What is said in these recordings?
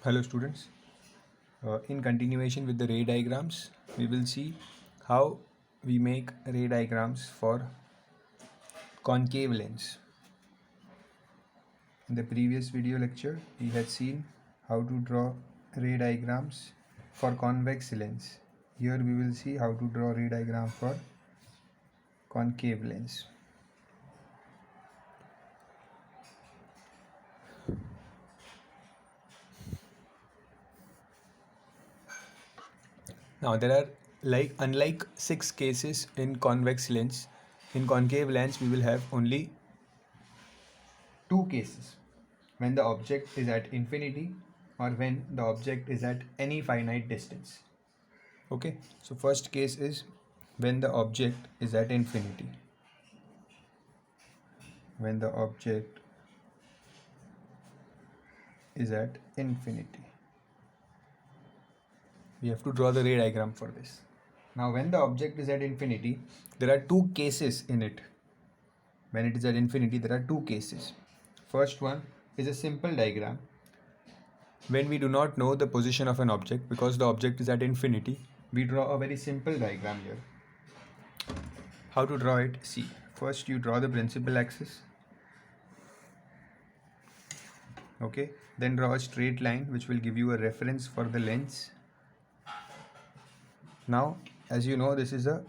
Hello students. In continuation with the ray diagrams, we will see how we make ray diagrams for concave lens. In the previous video lecture, we had seen how to draw ray diagrams for convex lens. Here we will see how to draw ray diagram for concave lens. Now there are unlike 6 cases in convex lens, in concave lens we will have only 2 cases: when the object is at infinity or when the object is at any finite distance. Okay, so first case is when the object is at infinity. When the object is at infinity, we have to draw the ray diagram for this. Now when the object is at infinity, there are 2 cases in it. When it is at infinity, there are 2 cases. First one is a simple diagram. When we do not know the position of an object because the object is at infinity, we draw a very simple diagram here. How to draw it? See, first you draw the principal axis. Okay, then draw a straight line which will give you a reference for the lens. Now, as you know, this is a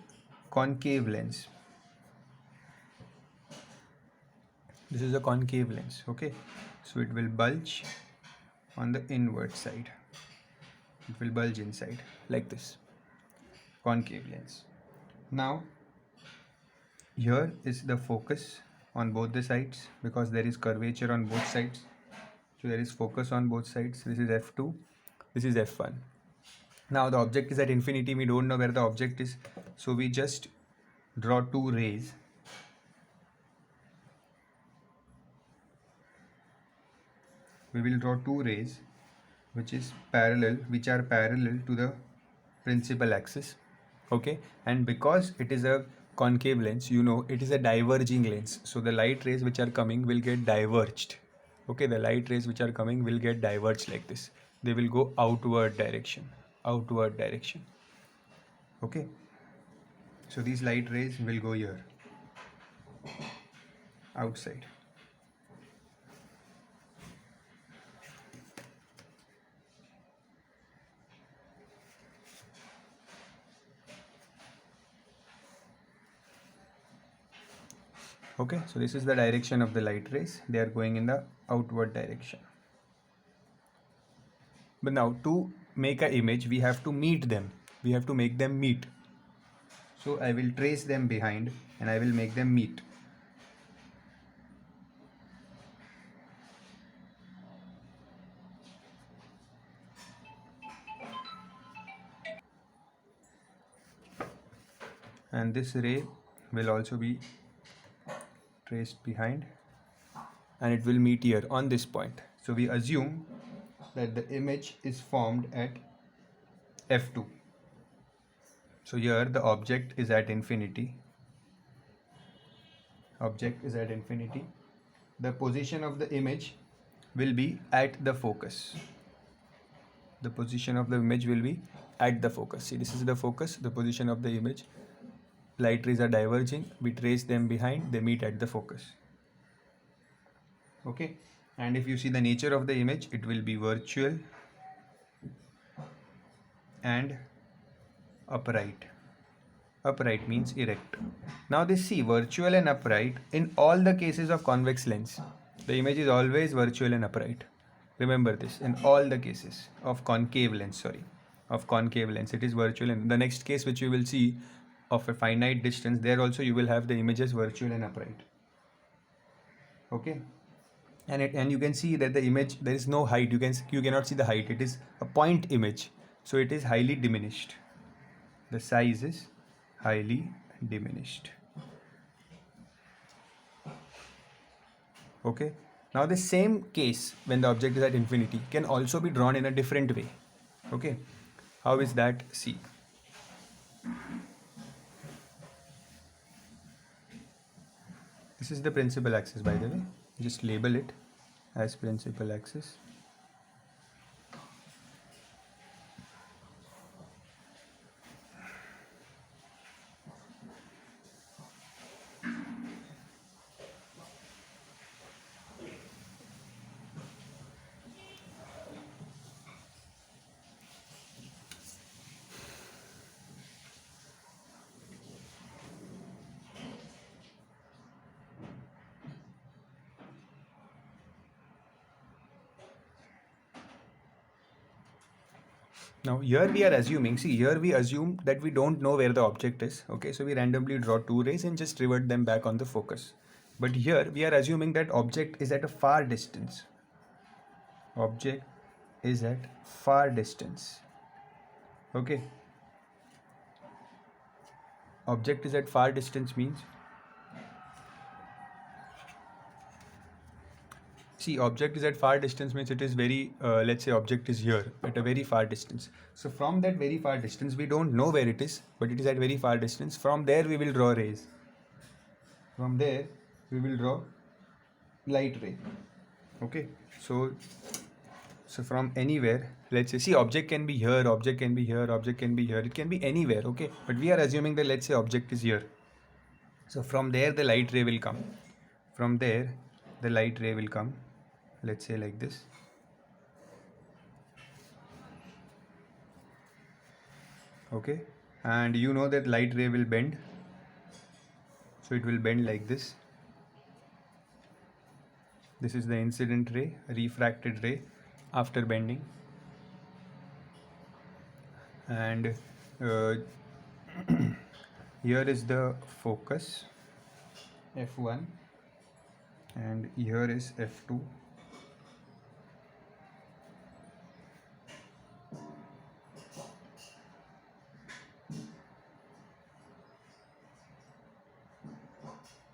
concave lens. This is a concave lens. Okay, so it will bulge on the inward side. It will bulge inside like this. Concave lens. Now, here is the focus on both the sides because there is curvature on both sides. So there is focus on both sides. This is f2, this is f1. Now the object is at infinity, we don't know where the object is, so we just draw 2 rays. We will draw 2 rays which are parallel to the principal axis. Okay, and because it is a concave lens, you know it is a diverging lens, so the light rays which are coming will get diverged. Okay, the light rays which are coming will get diverged like this. They will go outward direction. Okay, so these light rays will go here, outside. Okay, so this is the direction of the light rays. They are going in the outward direction. But now to make an image, we have to meet them. We have to make them meet. So I will trace them behind and I will make them meet. And this ray will also be traced behind and it will meet here on this point. So we assume that the image is formed at f2. So here the object is at infinity. The position of the image will be at the focus. The position of the image will be at the focus. See, this is the focus, the position of the image. Light rays are diverging. We trace them behind, they meet at the focus. Okay, and if you see the nature of the image, it will be virtual and upright. Upright means erect. Now this, see, virtual and upright, in all the cases of convex lens, the image is always virtual and upright. Remember this, in all the cases of concave lens, it is virtual. And the next case which you will see of a finite distance, there also you will have the images virtual and upright. Okay, and you can see that the image, there is no height. You cannot see the height. It is a point image, so it is highly diminished. The size is highly diminished. Okay, now the same case when the object is at infinity can also be drawn in a different way. Okay, how is that? See, this is the principal axis, by the way. Just label it as principal axis. Now here we are assuming, see here we assume that we don't know where the object is. Okay, so we randomly draw two rays and just revert them back on the focus. But here we are assuming that object is at a far distance. Object is at far distance. Okay. Object is at far distance means, see, object is at far distance means it is very, let's say object is here at a very far distance. So from that very far distance, we don't know where it is, but it is at very far distance. From there we will draw rays. From there we will draw light ray. Okay, so from anywhere, let's say, see, object can be here, object can be here, object can be here, it can be anywhere. Okay, but we are assuming that, let's say, object is here. So from there the light ray will come. From there the light ray will come, let's say like this. Okay, and you know that light ray will bend, so it will bend like this. This is the incident ray, refracted ray after bending. And here is the focus f1 and here is f2.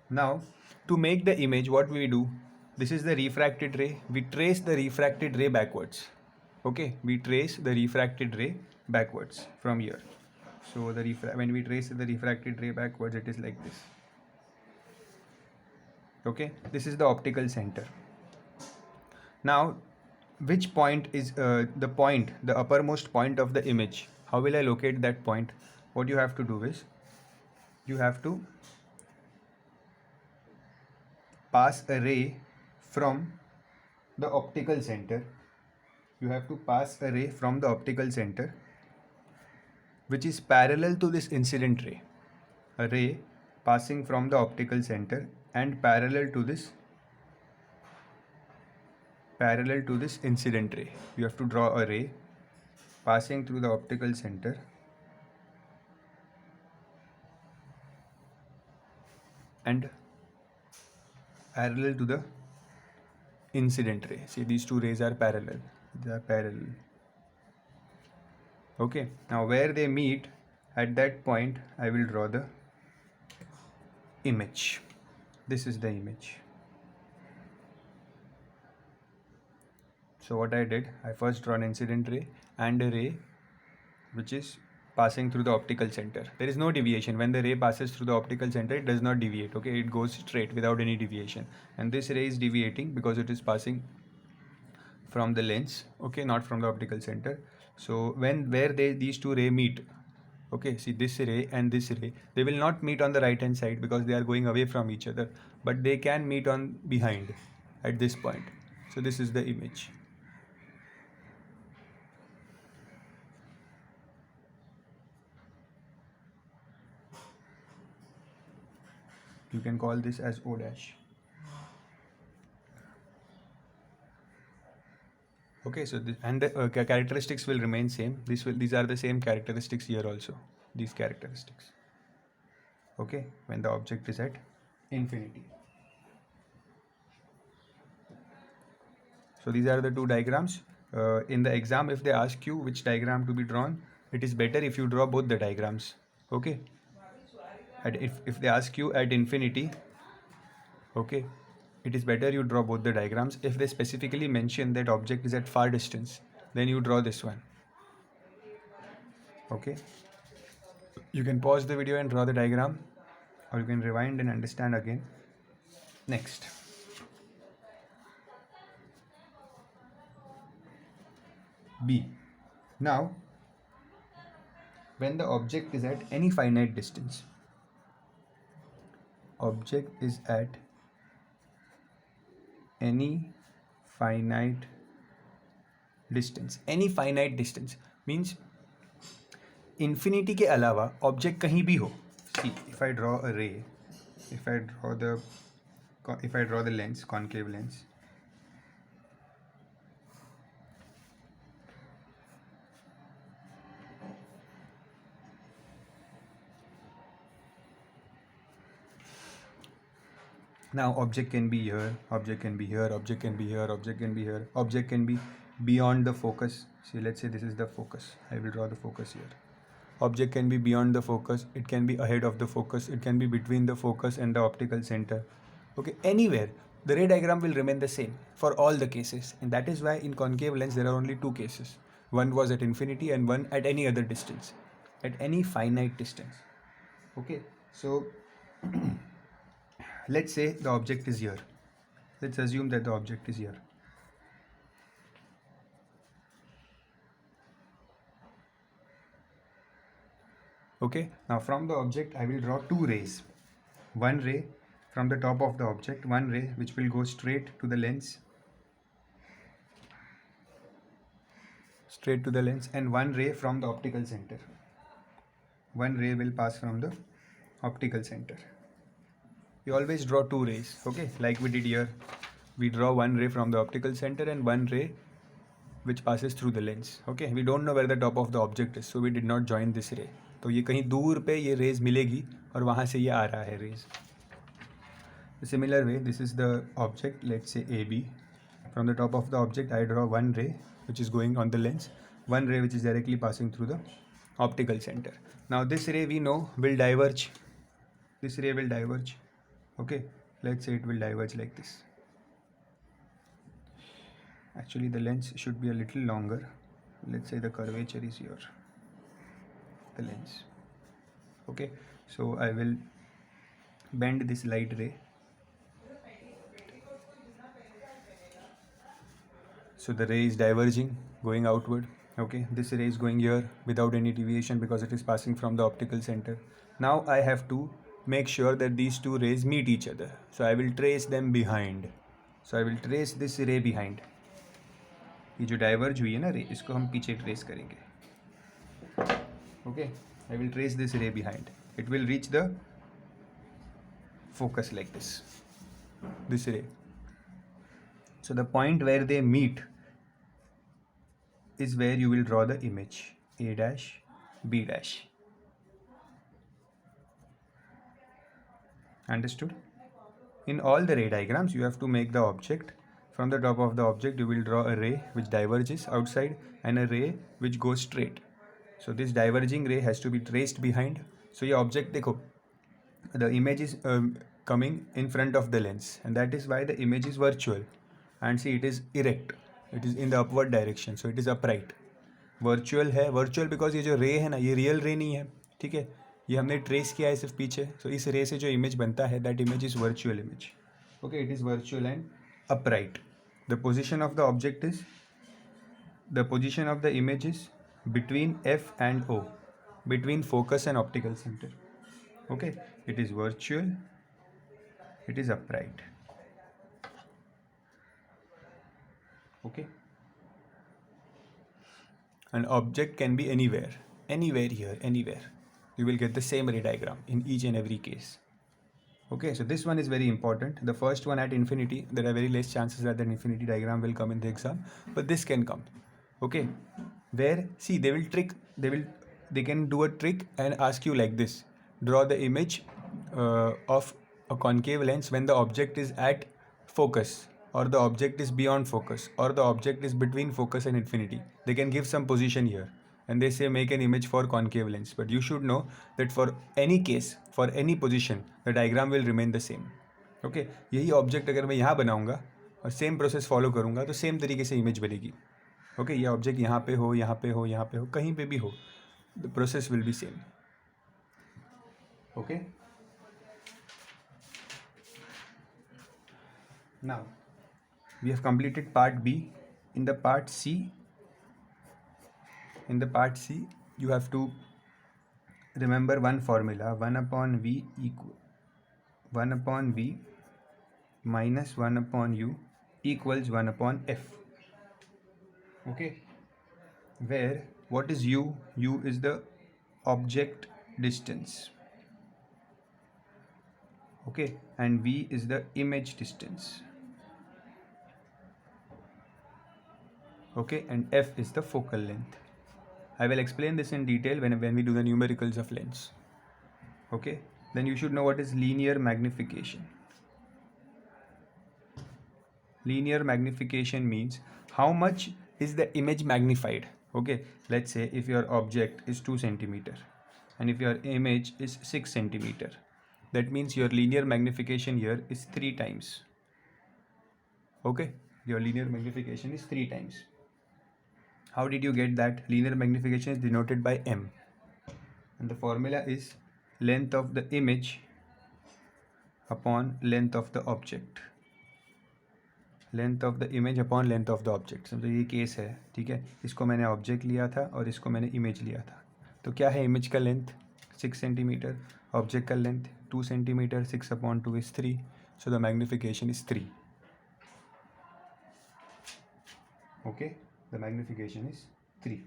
Now to make the image, what we do, this is the refracted ray, we trace the refracted ray backwards. Okay, we trace the refracted ray backwards from here. So the when we trace the refracted ray backwards, it is like this. Okay, this is the optical center. Now which point is the uppermost point of the image? How will I locate that point? What you have to do is, you have to pass a ray from the optical center. You have to pass a ray from the optical center which is parallel to this incident ray. A ray passing from the optical center and parallel to this incident ray. You have to draw a ray passing through the optical center and parallel to the incident ray. See, these two rays are parallel. They are parallel. Okay, now where they meet, at that point I will draw the image. This is the image. So what I did, I first draw an incident ray and a ray which is passing through the optical center. There is no deviation. When the ray passes through the optical center, it does not deviate. Okay, it goes straight without any deviation. And this ray is deviating because it is passing from the lens, okay, not from the optical center. So these two rays meet, okay, see, this ray and this ray, they will not meet on the right hand side because they are going away from each other, but they can meet on behind at this point. So this is the image. You can call this as O dash. Okay, so the characteristics will remain same. These are the same characteristics here also. These characteristics. Okay, when the object is at infinity. So these are the two diagrams. In the exam, if they ask you which diagram to be drawn, it is better if you draw both the diagrams. Okay. And if they ask you at infinity, okay, it is better you draw both the diagrams. If they specifically mention that object is at far distance, then you draw this one. Okay, you can pause the video and draw the diagram, or you can rewind and understand again. Next, B. Now when the object is at any finite distance, object is at any finite distance. Any finite distance means infinity के अलावा object कहीं भी हो. See, if I draw a ray, if I draw the lens, concave lens, Now object can be here, object can be here, object can be here, object can be here, object can be beyond the focus. See, let's say this is the focus. I will draw the focus here. Object can be beyond the focus, it can be ahead of the focus, it can be between the focus and the optical center. Okay, anywhere. The ray diagram will remain the same for all the cases, and that is why in concave lens there are only two cases. One was at infinity and one at any other distance, at any finite distance. Okay, so let's say the object is here. Let's assume that the object is here. Okay, now from the object I will draw two rays. One ray from the top of the object, one ray which will go straight to the lens, and one ray from the optical center. One ray will pass from the optical center. We always draw two rays, okay, like we did here. We draw one ray from the optical center and one ray which passes through the lens. Okay, we don't know where the top of the object is, so we did not join this ray. तो ये कहीं दूर पे ये raise मिलेगी और वहाँ से ये आ रहा है raise. Similar way, this is the object, let's say AB. From the top of the object I draw one ray which is going on the lens, one ray which is directly passing through the optical center. Now this ray we know will diverge. This ray will diverge. Okay, let's say it will diverge like this. Actually the lens should be a little longer. Let's say the curvature is here, the lens. Okay, so I will bend this light ray. So the ray is diverging, going outward. Okay, this ray is going here without any deviation because it is passing from the optical center. Now I have to make sure that these two rays meet each other. So I will trace them behind. So I will trace this ray behind. ये जो diverge हुई है ना रे, इसको हम पीछे trace करेंगे. Okay, I will trace this ray behind. It will reach the focus like this. This ray. So the point where they meet is where you will draw the image A dash, B dash. Understood? In all the ray diagrams, you have to make the object. From the top of the object, you will draw a ray which diverges outside and a ray which goes straight. So this diverging ray has to be traced behind. So your object, देखो, the image is coming in front of the lens, and that is why the image is virtual. And see, it is erect. It is in the upward direction, so it is upright. Virtual है, virtual because ये जो ray है ना, ये real ray नहीं है, ठीक है? ये हमने trace किया है सिर्फ पीछे. So इस ray से जो image बनता है, that image is virtual image. Okay, it is virtual and upright. The position of the object is, the position of the image is between F and O, between focus and optical center. Okay, it is virtual, it is upright. Okay, an object can be anywhere here, anywhere. You will get the same ray diagram in each and every case. Okay, so this one is very important. The first one at infinity, there are very less chances that an infinity diagram will come in the exam, but this can come. Okay, where, see, they can do a trick and ask you like this: draw the image of a concave lens when the object is at focus, or the object is beyond focus, or the object is between focus and infinity. They can give some position here and they say make an image for concave lens, but you should know that for any case, for any position, the diagram will remain the same. Okay, यही object अगर मैं यहाँ बनाऊँगा और same process follow करूँगा तो same तरीके से image बनेगी. Okay, ये object यहाँ पे हो, यहाँ पे हो, यहाँ पे हो, कहीं पे भी हो, the process will be same. Okay, now we have completed part B. In the part C, you have to remember one formula: 1 upon V minus 1 upon U equals 1 upon F. Okay, where what is U? U is the object distance. Okay, and V is the image distance. Okay, and F is the focal length. I will explain this in detail when we do the numericals of lens. Okay, then you should know what is linear magnification. Linear magnification means how much is the image magnified. Okay, let's say if your object is 2 centimeter and if your image is 6 centimeter, that means your linear magnification here is 3 times. Okay, your linear magnification is 3 times. How did you get that? Linear magnification is denoted by m, and the formula is length of the image upon length of the object. Length of the image upon length of the object. समझो ये case है, ठीक है. इसको मैंने object लिया था और इसको मैंने इमेज लिया था. तो क्या है इमेज का लेंथ 6 सेंटीमीटर, ऑब्जेक्ट का length 2 centimetre, 6/2 is 3. So the magnification is 3. Okay, the magnification is 3.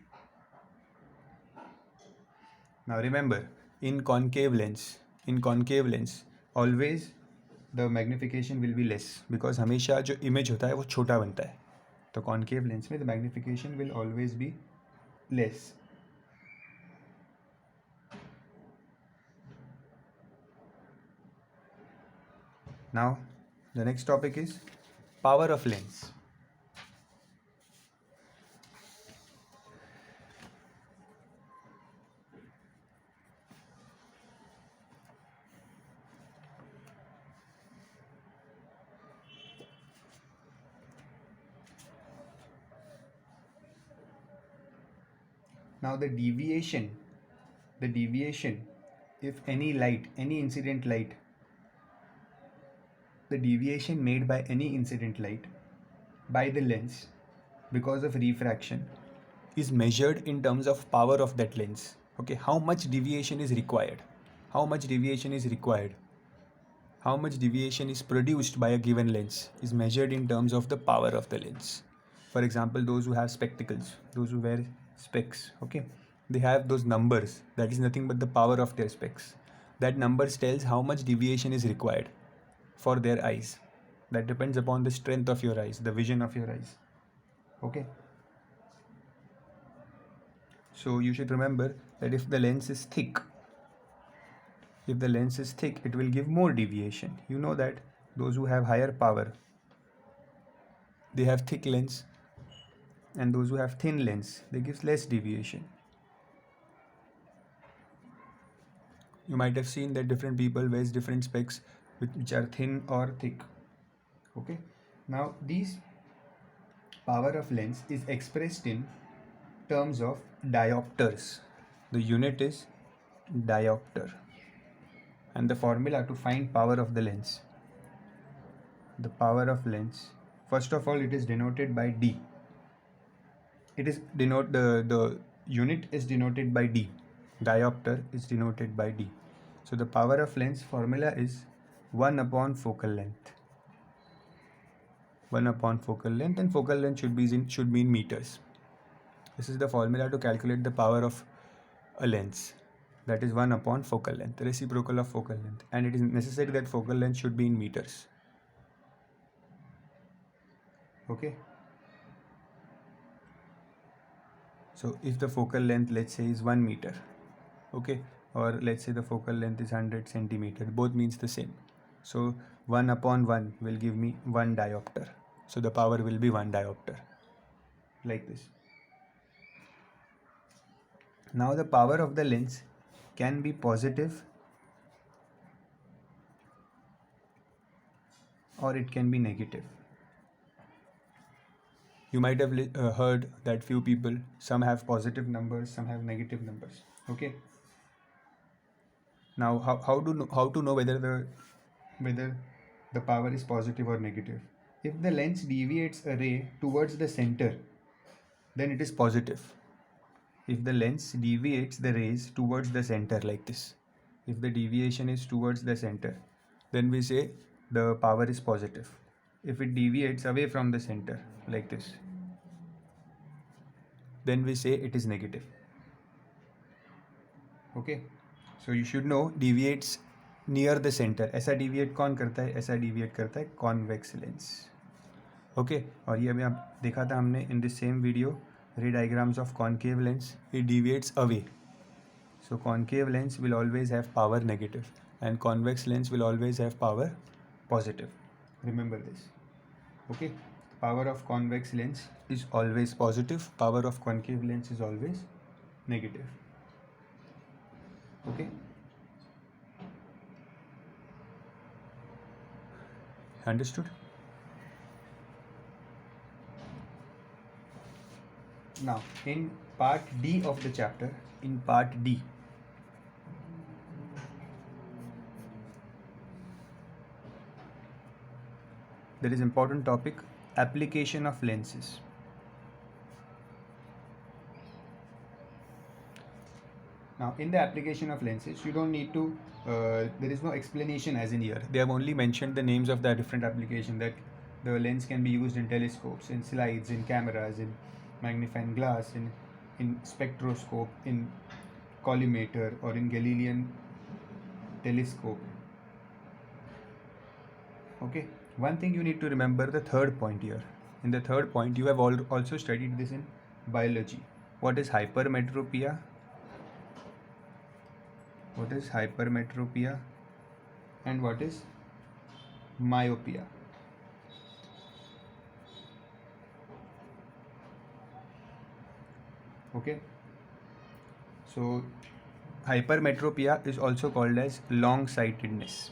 Now remember, in concave lens always the magnification will be less, because हमेशा जो इमेज होता है वो छोटा बनता है. तो कॉन्केव लेंस में the magnification will always be less. Now the next topic is power of lens. Now the deviation, if any incident light, the deviation made by any incident light by the lens because of refraction is measured in terms of power of that lens. Okay, how much deviation is required? How much deviation is produced by a given lens is measured in terms of the power of the lens. For example, those who have spectacles, those who wear specs, okay, they have those numbers. That is nothing but the power of their specs. That numbers tells how much deviation is required for their eyes. That depends upon the strength of your eyes, the vision of your eyes. Okay, so you should remember that if the lens is thick, it will give more deviation. You know that those who have higher power, they have thick lens, and those who have thin lens, they gives less deviation. You might have seen that different people wears different specs which are thin or thick. Okay, now these power of lens is expressed in terms of diopters. The unit is diopter, and the formula to find power of the lens, the power of lens, first of all it is denoted by D. It is the unit is denoted by D. Diopter is denoted by D. So the power of lens formula is 1 upon focal length. 1 upon focal length, and focal length should be in meters. This is the formula to calculate the power of a lens. That is 1 upon focal length, reciprocal of focal length, and it is necessary that focal length should be in meters. Okay. So if the focal length, let's say, is 1 meter, okay, or let's say the focal length is 100 centimeter, both means the same. So 1 upon 1 will give me 1 diopter. So the power will be 1 diopter, like this. Now the power of the lens can be positive or it can be negative. You might have heard that few people, some have positive numbers, some have negative numbers. Okay. Now how to know whether the power is positive or negative? If the lens deviates a ray towards the center, then it is positive. If the lens deviates the rays towards the center like this, if the deviation is towards the center, then we say the power is positive. If it deviates away from the center like this, then we say it is negative. Okay, so you should know deviates near the center. ऐसा deviate कौन करता है? ऐसा deviate करता है convex lens. Okay, और ये अभी आप देखा था हमने in the same video, ray diagrams of concave lens. It deviates away. So concave lens will always have power negative, and convex lens will always have power positive. Remember this. Okay. power of convex lens is always positive, power of concave lens is always negative. Okay, understood? Now in part D of the chapter, in part D, there is important topic, application of lenses. Now in the application of lenses, you don't need to, there is no explanation as in here. They have only mentioned the names of the different application, that the lens can be used in telescopes, in slides, in cameras, in magnifying glass, in spectroscope, in collimator, or in Galilean telescope. Okay, one thing you need to remember, the third point here. In the third point, you have also studied this in biology. What is hypermetropia? What is hypermetropia and what is myopia? Okay, so hypermetropia is also called as long-sightedness,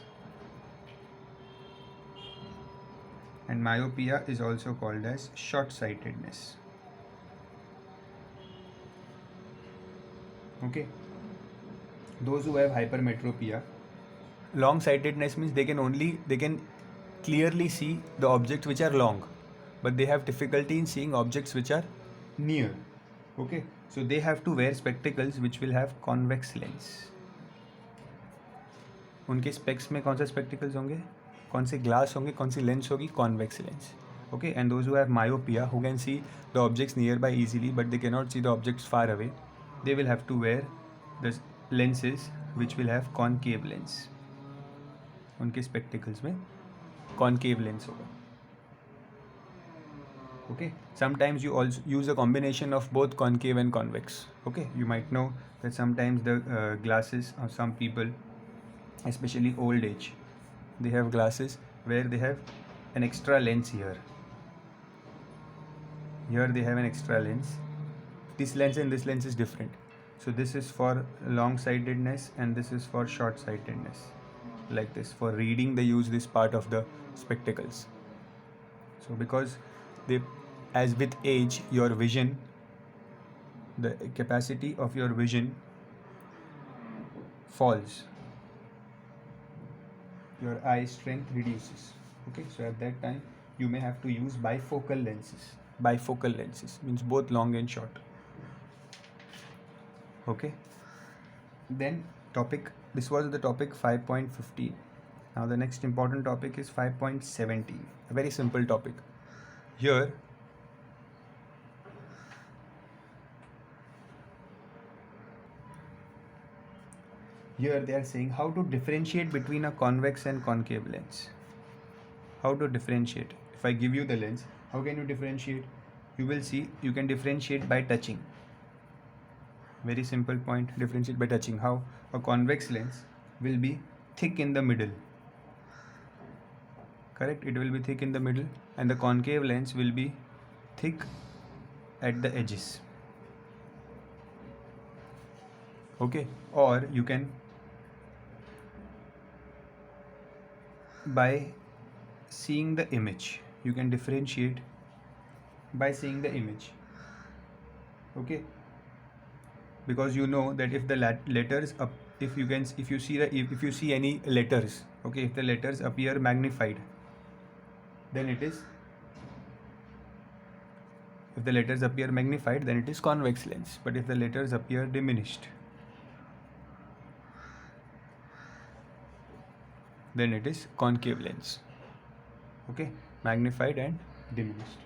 and myopia is also called as short-sightedness. Okay, those who have hypermetropia, long-sightedness means they can clearly see the objects which are long, but they have difficulty in seeing objects which are near. Okay, so they have to wear spectacles which will have convex lens. उनके specs में कौन से spectacles होंगे, कौन से glass होंगे, कौन सी lens होगी, convex lens. Okay, and those who have myopia, who can see the objects nearby easily but they cannot see the objects far away, they will have to wear the lenses which will have concave lens. उनके spectacles में concave lens होगा. Okay, sometimes you also use a combination of both concave and convex. Okay, you might know that sometimes the glasses of some people, especially old age, they have glasses where they have an extra lens here. Here they have an extra lens. This lens and this lens is different. So this is for long-sightedness and this is for short-sightedness. Like this, for reading they use this part of the spectacles. So because they, as with age, your vision, the capacity of your vision falls, your eye strength reduces. Okay, so at that time you may have to use bifocal lenses. Bifocal lenses means both long and short. Okay, then topic, this was the topic 5.15. Now the next important topic is 5.17, a very simple topic. Here they are saying how to differentiate between a convex and concave lens. How to differentiate? If I give you the lens, how can you differentiate? You will see, you can differentiate by touching. Very simple point, differentiate by touching. How? A convex lens will be thick in the middle. Correct? It will be thick in the middle, and the concave lens will be thick at the edges. Okay, or you can, by seeing the image, you can differentiate by seeing the image. Okay, because you know that if the letters up, if you see any letters, okay, if the letters appear magnified, then it is, if the letters appear magnified, then it is convex lens. But if the letters appear diminished, then it is concave lens. Okay, magnified and diminished.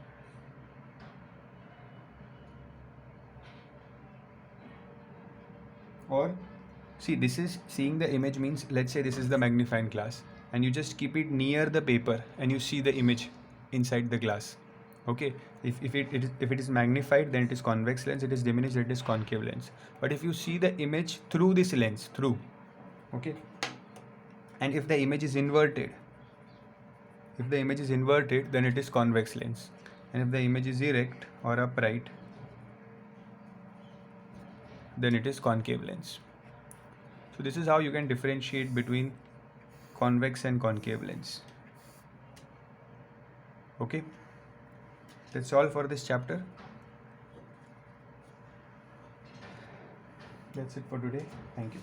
Or see, this is seeing the image means, let's say this is the magnifying glass and you just keep it near the paper and you see the image inside the glass. Okay, if it is magnified, then it is convex lens. It is diminished, it is concave lens. But if you see the image through this lens, through, okay, and if the image is inverted, then it is convex lens. and if the image is erect or upright, then it is concave lens. So this is how you can differentiate between convex and concave lens. Okay, that's all for this chapter. That's it for today. Thank you.